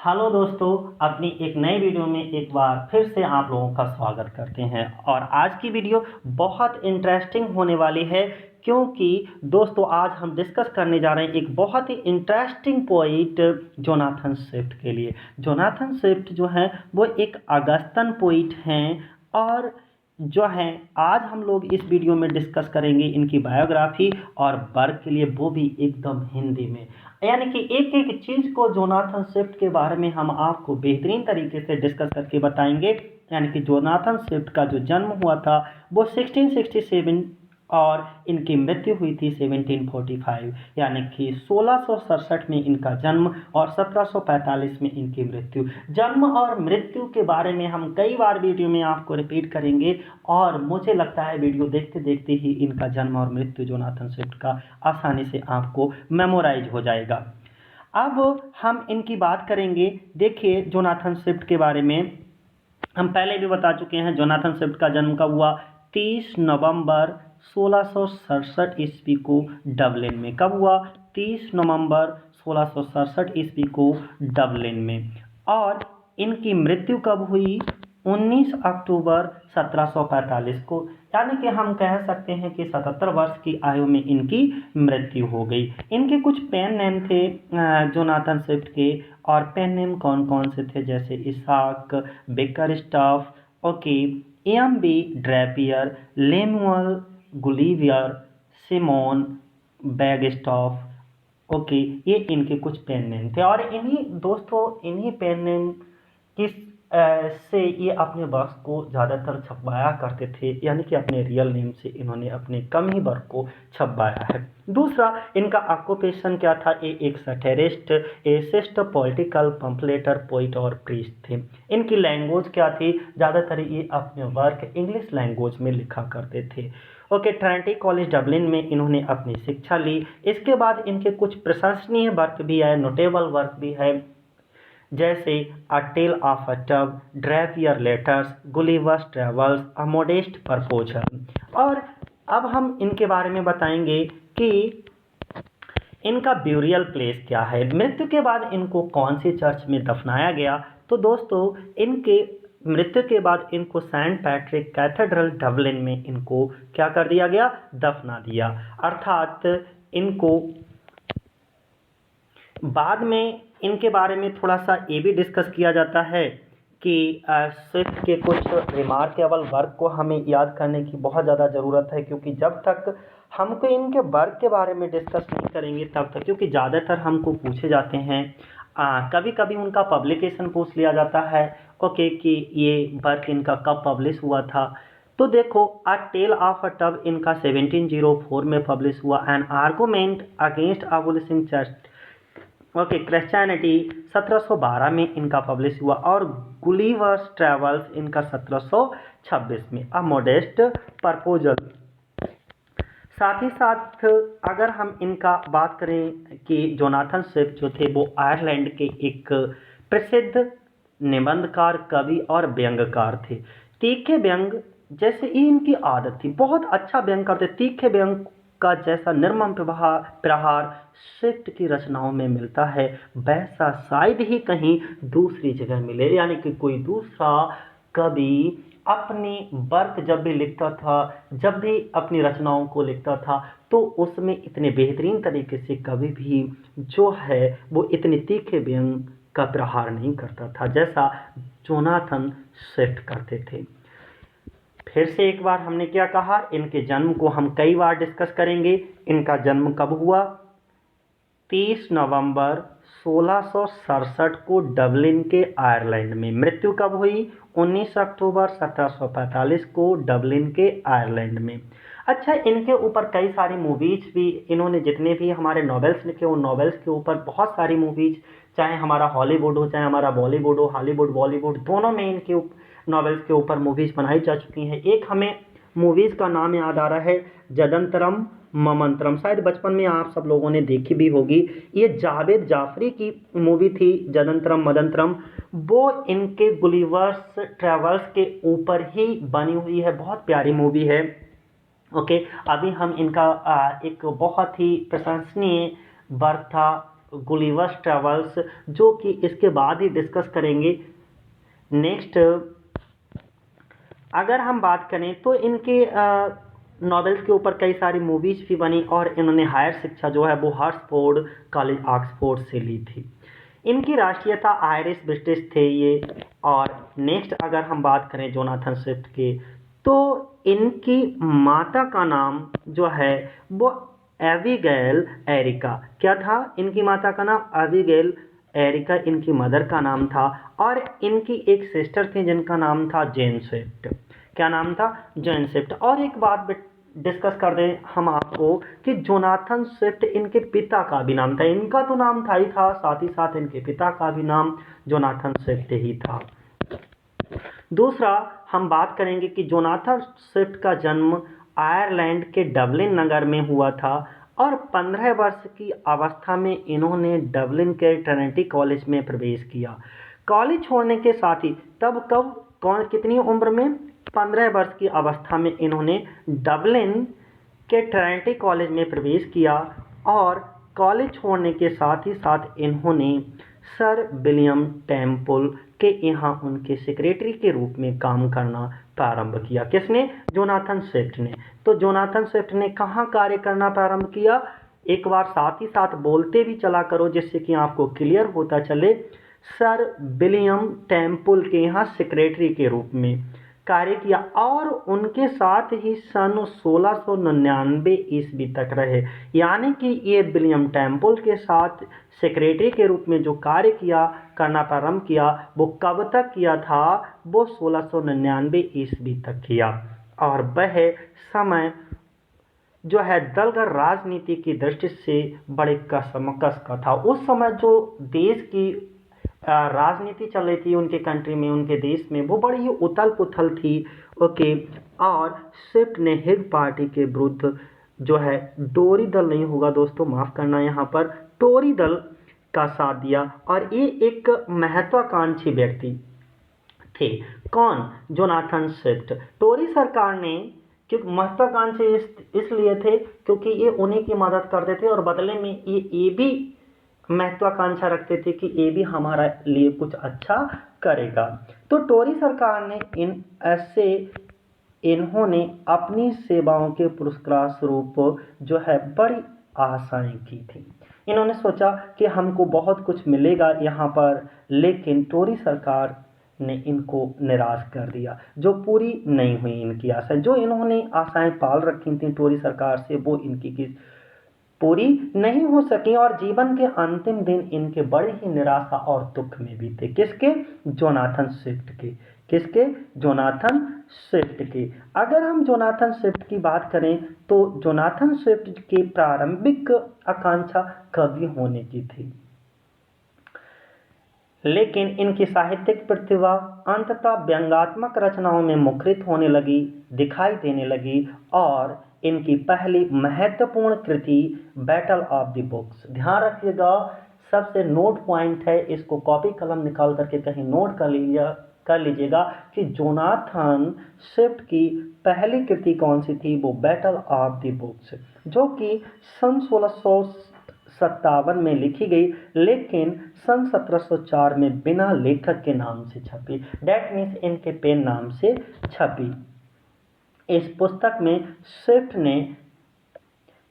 Hello दोस्तों, अपनी एक नई वीडियो में एक बार फिर से आप लोगों का स्वागत करते हैं। और आज की वीडियो बहुत इंटरेस्टिंग होने वाली है, क्योंकि दोस्तों आज हम डिस्कस करने जा रहे हैं एक बहुत ही इंटरेस्टिंग पोइट जोनाथन स्विफ्ट के लिए। जोनाथन स्विफ्ट जो हैं वो एक अगस्तन पोइट हैं, और जो है आज हम लोग इस वीडियो में डिस्कस करेंगे इनकी बायोग्राफी और वर्क के लिए, वो भी एकदम हिंदी में। यानी कि एक एक चीज़ को जोनाथन स्विफ्ट के बारे में हम आपको बेहतरीन तरीके से डिस्कस करके बताएंगे। यानी कि जोनाथन स्विफ्ट का जो जन्म हुआ था वो 1667 और इनकी मृत्यु हुई थी 1745। यानी कि 1667 में इनका जन्म और 1745 में इनकी मृत्यु। जन्म और मृत्यु के बारे में हम कई बार वीडियो में आपको रिपीट करेंगे, और मुझे लगता है वीडियो देखते देखते ही इनका जन्म और मृत्यु जोनाथन स्विफ्ट का आसानी से आपको मेमोराइज हो जाएगा। अब हम इनकी बात करेंगे। देखिए, जोनाथन स्विफ्ट के बारे में हम पहले भी बता चुके हैं। जोनाथन स्विफ्ट का जन्म कब हुआ? 30 नवंबर 1667 ईस्वी को डबलिन में। कब हुआ? 30 नवंबर 1667 ईस्वी को डबलिन में। और इनकी मृत्यु कब हुई? 19 अक्टूबर 1745 को। यानी कि हम कह सकते हैं कि 77 वर्ष की आयु में इनकी मृत्यु हो गई। इनके कुछ पेन नेम थे जोनाथन स्विफ्ट के, और पेन नेम कौन कौन से थे? जैसे Isaac, Bickerstaff, okay, M B Drapier, Lemuel Gulliver, Simon Wagstaff, okay, ये इनके कुछ पेन नेम थे। और इन्हीं पेन नेम किस से ये अपने वर्क को ज़्यादातर छपवाया करते थे। यानी कि अपने रियल नेम से इन्होंने अपने कम ही वर्क को छपवाया है। दूसरा, इनका ऑक्यूपेशन क्या था? ये एक सटेरिस्ट, एसिस्ट, पॉलिटिकल पंपलेटर, पोइट और प्रीस्ट थे। इनकी लैंग्वेज क्या थी? ज़्यादातर ये अपने वर्क इंग्लिश लैंग्वेज में लिखा करते थे। ओके, ट्रिनिटी कॉलेज डबलिन में इन्होंने अपनी शिक्षा ली। इसके बाद इनके कुछ प्रशंसनीय वर्क भी है, नोटेबल वर्क भी है, जैसे a tale of a tub, Drapier letters, Gulliver's travels, a modest proposal. और अब हम इनके बारे में बताएंगे कि इनका ब्यूरियल प्लेस क्या है, मृत्यु के बाद इनको कौन सी चर्च में दफनाया गया। तो दोस्तों, इनके मृत्यु के बाद इनको सेंट पैट्रिक कैथेड्रल डबलिन में इनको क्या कर दिया गया? दफना दिया। अर्थात इनको बाद में इनके बारे में थोड़ा सा ये भी डिस्कस किया जाता है कि स्विफ्ट के कुछ रिमार्केबल वर्क को हमें याद करने की बहुत ज़्यादा ज़रूरत है, क्योंकि जब तक हमको इनके वर्क के बारे में डिस्कस नहीं करेंगे तब तक, क्योंकि ज़्यादातर हमको पूछे जाते हैं, कभी कभी उनका पब्लिकेशन पूछ लिया जाता है, ओके, कि ये वर्क इनका कब पब्लिश हुआ था। तो देखो, a tale of a tub इनका 1704 में पब्लिश हुआ। An argument against abolishing church, okay, Christianity 1712 में इनका पब्लिश हुआ। और गुलिवर्स ट्रेवल्स इनका 1726 में। अ मोडेस्ट प्रपोजल। साथ ही साथ अगर हम इनका बात करें कि जोनाथन स्विफ्ट जो थे वो आयरलैंड के एक प्रसिद्ध निबंधकार, कवि और व्यंग्यकार थे। तीखे व्यंग जैसे ही इनकी आदत थी, बहुत अच्छा व्यंग करते। तीखे व्यंग का जैसा निर्मम प्रहार स्विफ्ट की रचनाओं में मिलता है, वैसा शायद ही कहीं दूसरी जगह मिले। यानी कि कोई दूसरा कवि अपनी वर्क जब भी लिखता था, जब भी अपनी रचनाओं को लिखता था, तो उसमें इतने बेहतरीन तरीके से कभी भी जो है वो इतने तीखे व्यंग का प्रहार नहीं करता था जैसा जोनाथन स्विफ्ट करते थे। फिर से एक बार हमने क्या कहा, इनके जन्म को हम कई बार डिस्कस करेंगे। इनका जन्म कब हुआ? 30 नवंबर 1667 को डबलिन के आयरलैंड में। मृत्यु कब हुई? 19 अक्टूबर 1745 को डबलिन के आयरलैंड में। अच्छा, इनके ऊपर कई सारी मूवीज भी, इन्होंने जितने भी हमारे नॉवेल्स लिखे, उन नॉवेल्स के ऊपर बहुत सारी मूवीज, चाहे हमारा हॉलीवुड हो, चाहे हमारा बॉलीवुड हो, हॉलीवुड बॉलीवुड दोनों में इनके नॉवेल्स के ऊपर मूवीज बनाई जा चुकी हैं। एक हमें मूवीज का नाम याद आ रहा है, जदंतरम ममंतरम, शायद बचपन में आप सब लोगों ने देखी भी होगी। ये जावेद जाफरी की मूवी थी, जदंतरम मदंतरम। वो इनके गुलिवर्स ट्रेवल्स के ऊपर ही बनी हुई है, बहुत प्यारी मूवी है। ओके, अभी हम इनका एक बहुत ही प्रशंसनीय वर्क था गुलिवर्स ट्रेवल्स, जो कि इसके बाद ही डिस्कस करेंगे। नेक्स्ट अगर हम बात करें तो इनके नॉवेल्स के ऊपर कई सारी मूवीज़ भी बनी और इन्होंने हायर शिक्षा जो है वो हर्ट्सफोर्ड कॉलेज ऑक्सफोर्ड से ली थी। इनकी राष्ट्रीयता आयरिश ब्रिटिश थे ये। और नेक्स्ट अगर हम बात करें जोनाथन स्विफ्ट के, तो इनकी माता का नाम जो है वो एबिगेल एरिका, क्या था इनकी माता का नाम? एबिगेल एरिका इनकी मदर का नाम था। और इनकी एक सिस्टर थी जिनका नाम था जेन स्विफ्ट। क्या नाम था? जेन स्विफ्ट। और एक बात डिस्कस कर दें हम आपको कि जोनाथन स्विफ्ट इनके पिता का भी नाम था। इनका तो नाम था ही था, साथ ही साथ इनके पिता का भी नाम जोनाथन स्विफ्ट ही था। दूसरा हम बात करेंगे कि जोनाथन स्विफ्ट का जन्म आयरलैंड के डबलिन नगर में हुआ था और 15 वर्ष की अवस्था में इन्होंने डबलिन के ट्रिनिटी कॉलेज में प्रवेश किया। कॉलेज छोड़ने के साथ ही कितनी उम्र में? 15 वर्ष की अवस्था में इन्होंने डबलिन के ट्रिनिटी कॉलेज में प्रवेश किया और कॉलेज छोड़ने के साथ ही साथ इन्होंने सर विलियम टेम्पल के यहाँ उनके सेक्रेटरी के रूप में काम करना प्रारंभ किया। किसने? जोनाथन स्विफ्ट ने। तो जोनाथन स्विफ्ट ने कहाँ कार्य करना प्रारंभ किया? एक बार साथ ही साथ बोलते भी चला करो जिससे कि आपको क्लियर होता चले। सर विलियम टेम्पल के यहाँ सेक्रेटरी के रूप में कार्य किया और उनके साथ ही सन 1699 ईस्वी तक रहे। यानी कि ये विलियम टेम्पल के साथ सेक्रेटरी के रूप में जो कार्य करना प्रारंभ किया वो कब तक किया था? वो 1699 ईस्वी तक किया। और वह समय जो है दलगत राजनीति की दृष्टि से बड़े कसमकस का था। उस समय जो देश की राजनीति चल रही थी उनके कंट्री में, उनके देश में, वो बड़ी ही उथल पुथल थी। ओके। और स्विफ्ट ने हिग पार्टी के विरुद्ध जो है टोरी दल नहीं होगा दोस्तों, माफ करना, यहाँ पर टोरी दल का साथ दिया और ये एक महत्वाकांक्षी व्यक्ति थे। कौन? Jonathan Swift. टोरी सरकार ने क्योंकि महत्वाकांक्षी इसलिए थे क्योंकि ये उन्हीं की मदद करते थे और बदले में ये भी महत्वाकांक्षा रखते थे कि ये भी हमारा लिए कुछ अच्छा करेगा। तो टोरी सरकार ने इन्होंने अपनी सेवाओं के पुरस्कार स्वरूप जो है बड़ी आशाएं की थी। इन्होंने सोचा कि हमको बहुत कुछ मिलेगा यहाँ पर, लेकिन टोरी सरकार ने इनको निराश कर दिया, जो पूरी नहीं हुई इनकी आशाएं। जो इन्होंने आशाएं पाल रखी थी टोरी सरकार से वो इनकी पूरी नहीं हो सकी और जीवन के अंतिम दिन इनके बड़े ही निराशा और दुख में बीते। किसके? जोनाथन स्विफ्ट के। किसके? जोनाथन स्विफ्ट के। अगर हम जोनाथन स्विफ्ट की बात करें तो जोनाथन स्विफ्ट की प्रारंभिक आकांक्षा कवि होने की थी, लेकिन इनकी साहित्यिक प्रतिभा अंततः व्यंग्यात्मक रचनाओं में मुखरित होने लगी, दिखाई देने लगी और इनकी पहली महत्वपूर्ण कृति बैटल ऑफ द बुक्स। ध्यान रखिएगा, सबसे नोट पॉइंट है, इसको कॉपी कलम निकाल करके कहीं नोट कर लीजिएगा कि जोनाथन स्विफ्ट की पहली कृति कौन सी थी? वो बैटल ऑफ द बुक्स, जो कि सन 1657 में लिखी गई, लेकिन सन 1704 में बिना लेखक के नाम से छपी। डेट मीन्स इनके पेन नाम से छपी। इस पुस्तक में स्विफ्ट ने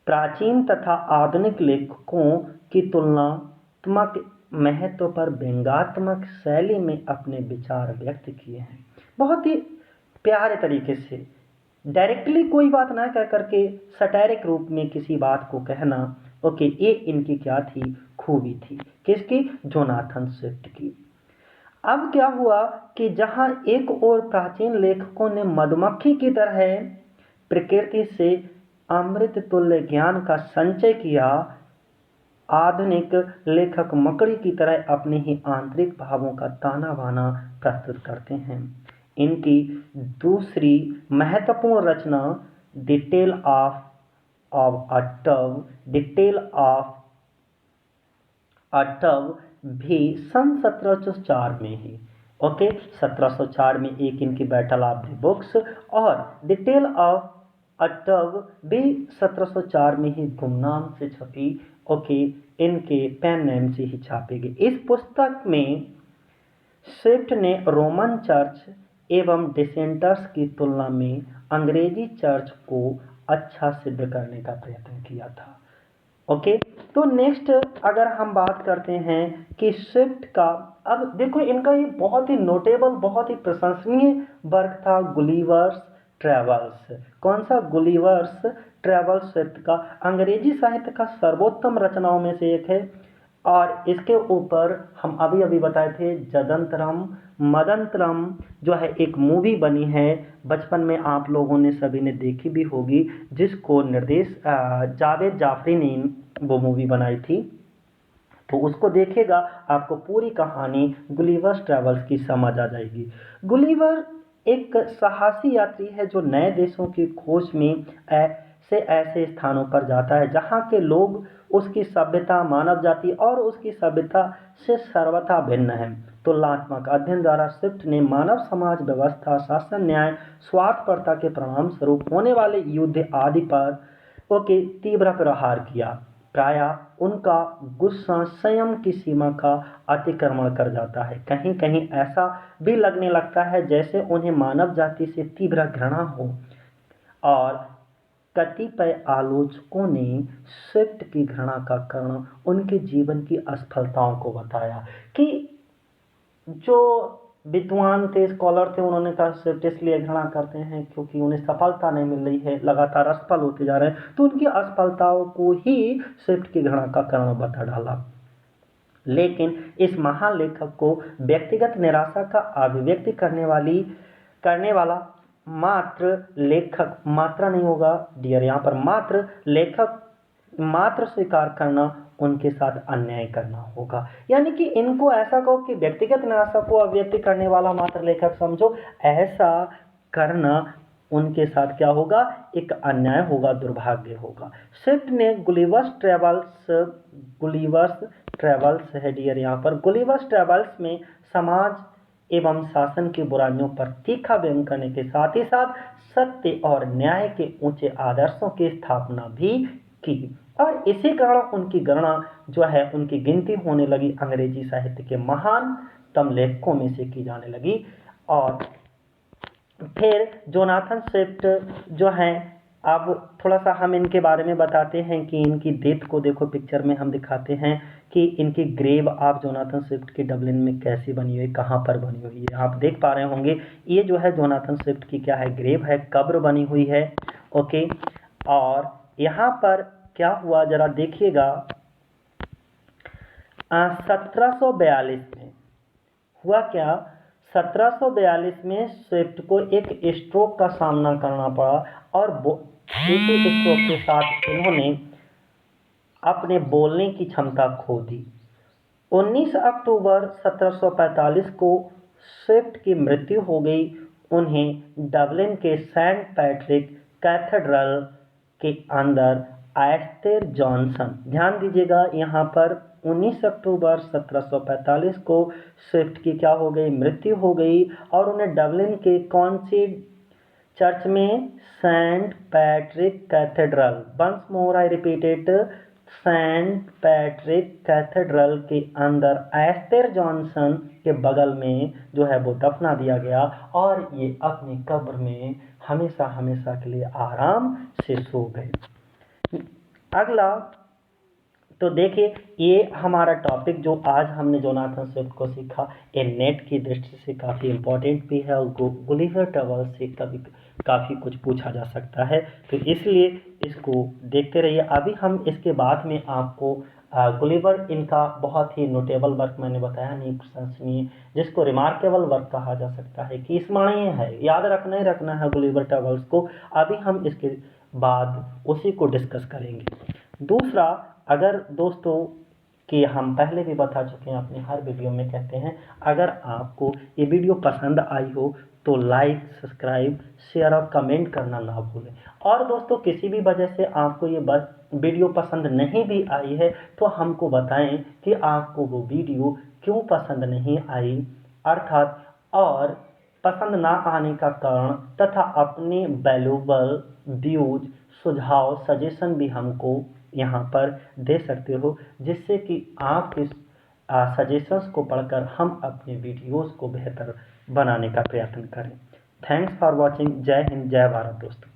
प्राचीन तथा आधुनिक लेखकों की तुलनात्मक महत्व पर व्यंग्यात्मक शैली में अपने विचार व्यक्त किए हैं। बहुत ही प्यारे तरीके से, डायरेक्टली कोई बात ना कह करके सटायरिक रूप में किसी बात को कहना। ओके, ये इनकी क्या थी? खूबी थी। किसकी? जोनाथन स्विफ्ट की। अब क्या हुआ कि जहां एक और प्राचीन लेखकों ने मधुमक्खी की तरह प्रकृति से अमृत तुल्य ज्ञान का संचय किया, आधुनिक लेखक मकड़ी की तरह अपने ही आंतरिक भावों का ताना बाना प्रस्तुत करते हैं। इनकी दूसरी महत्वपूर्ण रचना द टेल ऑफ अ टव भी सन 1704 में ही। ओके, 1704 में एक इनकी बैटल ऑफ द बुक्स और द टेल ऑफ अ टव भी 1704 में ही गुमनाम से छपी ओके इनके पेन नेम से ही छापी गई। इस पुस्तक में स्विफ्ट ने रोमन चर्च एवं डिसेंटर्स की तुलना में अंग्रेजी चर्च को अच्छा सिद्ध करने का प्रयत्न किया था। ओके, तो नेक्स्ट अगर हम बात करते हैं कि स्विफ्ट का, अब देखो इनका ये बहुत ही नोटेबल, बहुत ही प्रशंसनीय वर्क था गुलिवर्स ट्रेवल्स। कौन सा? गुलिवर्स ट्रेवल्स स्विफ्ट का अंग्रेजी साहित्य का सर्वोत्तम रचनाओं में से एक है। और इसके ऊपर हम अभी अभी बताए थे जदंतरम मदंतरम जो है एक मूवी बनी है, बचपन में आप लोगों ने सभी ने देखी भी होगी, जिसको जावेद जाफरी ने वो मूवी बनाई थी। तो उसको देखिएगा, आपको पूरी कहानी गुलिवर्स ट्रेवल्स की समझ आ जाएगी। गुलिवर एक साहसी यात्री है जो नए देशों की खोज में ऐसे स्थानों पर जाता है जहाँ के लोग उसकी सभ्यता, मानव जाति और उसकी सभ्यता से सर्वथा भिन्न है। तुलनात्मक अध्ययन द्वारा स्विफ्ट ने मानव समाज व्यवस्था, शासन, न्याय, स्वार्थपरता के परिणाम स्वरूप होने वाले युद्ध आदि पर तीव्र प्रहार किया। प्रायः उनका गुस्सा संयम की सीमा का अतिक्रमण कर जाता है। कहीं कहीं ऐसा भी लगने लगता है जैसे उन्हें मानव जाति से तीव्र घृणा हो। और कतिपय आलोचकों ने स्विफ्ट की घृणा का कारण उनके जीवन की असफलताओं को बताया कि जो विद्वान थे, स्कॉलर थे, उन्होंने कहा स्विफ्ट इसलिए घृणा करते हैं क्योंकि उन्हें सफलता नहीं मिल रही है, लगातार असफल होते जा रहे हैं, तो उनकी असफलताओं को ही स्विफ्ट की घृणा का कारण बता डाला। लेकिन इस महान लेखक को व्यक्तिगत निराशा का अभिव्यक्ति करने वाला मात्र लेखक, मात्रा नहीं होगा डियर, यहाँ पर मात्र लेखक मात्र स्वीकार करना उनके साथ अन्याय करना होगा। यानी कि इनको ऐसा कहो कि व्यक्तिगत निराशा को अभिव्यक्ति करने वाला मात्र लेखक समझो, ऐसा करना उनके साथ क्या होगा? एक अन्याय होगा, दुर्भाग्य होगा। स्विफ्ट ने गुलिवर्स ट्रेवल्स है डियर, यहाँ पर गुलिवर्स ट्रेवल्स में समाज एवं शासन की बुराइयों पर तीखा व्यंग करने के साथ ही साथ सत्य और न्याय के ऊंचे आदर्शों की स्थापना भी की। और इसी कारण उनकी गणना जो है, उनकी गिनती होने लगी अंग्रेजी साहित्य के महानतम लेखकों में से की जाने लगी। और फिर जोनाथन स्विफ्ट जो है, अब थोड़ा सा हम इनके बारे में बताते हैं कि इनकी डेथ को देखो पिक्चर में हम दिखाते हैं कि इनकी ग्रेव आप जोनाथन स्विफ्ट की डबलिन में कैसी बनी हुई, कहाँ पर बनी हुई है, आप देख पा रहे होंगे। ये जो है जोनाथन स्विफ्ट की क्या है, ग्रेव है, कब्र बनी हुई है। ओके, और यहाँ पर क्या हुआ जरा देखिएगा, 1742 में हुआ क्या, 1742 में स्विफ्ट को एक स्ट्रोक का सामना करना पड़ा और इसी स्ट्रोक के साथ इन्होंने अपने बोलने की क्षमता खो दी। 19 अक्टूबर 1745 को स्विफ्ट की मृत्यु हो गई। उन्हें डबलिन के सेंट पैट्रिक कैथेड्रल के अंदर एस्थर जॉनसन, ध्यान दीजिएगा यहाँ पर 19 अक्टूबर 1745 को स्विफ्ट की क्या हो गई, मृत्यु हो गई। और उन्हें डबलिन के कौन सी चर्च में, Saint Patrick cathedral, once more I repeated, Saint Patrick cathedral के अंदर एस्थर जॉनसन के बगल में जो है वो दफना दिया गया। और ये अपनी कब्र में हमेशा हमेशा के लिए आराम से सो गए। अगला तो देखिए, ये हमारा टॉपिक जो आज हमने जोनाथन स्विफ्ट को सीखा, ये नेट की दृष्टि से काफ़ी इम्पोर्टेंट भी है और गुलिवर ट्रेवल्स से कभी काफ़ी कुछ पूछा जा सकता है, तो इसलिए इसको देखते रहिए। अभी हम इसके बाद में आपको गुलिवर, इनका बहुत ही नोटेबल वर्क मैंने बताया, नहीं प्रशंसनीय, जिसको रिमार्केबल वर्क कहा जा सकता है, कि स्मरणीय है, याद रखना ही रखना है गुलिवर ट्रेवल्स को। अभी हम इसके बाद उसी को डिस्कस करेंगे। दूसरा, अगर दोस्तों कि हम पहले भी बता चुके हैं अपने हर वीडियो में, कहते हैं अगर आपको ये वीडियो पसंद आई हो तो लाइक, सब्सक्राइब, शेयर और कमेंट करना ना भूलें। और दोस्तों किसी भी वजह से आपको ये वीडियो पसंद नहीं भी आई है तो हमको बताएं कि आपको वो वीडियो क्यों पसंद नहीं आई, अर्थात और पसंद ना आने का कारण, तथा अपने वैल्यूबल व्यूज, सुझाव, सजेशन भी हमको यहाँ पर दे सकते हो, जिससे कि आप इस सजेशंस को पढ़कर हम अपने वीडियोस को बेहतर बनाने का प्रयत्न करें। Thanks for watching. जय हिंद, जय भारत दोस्तों।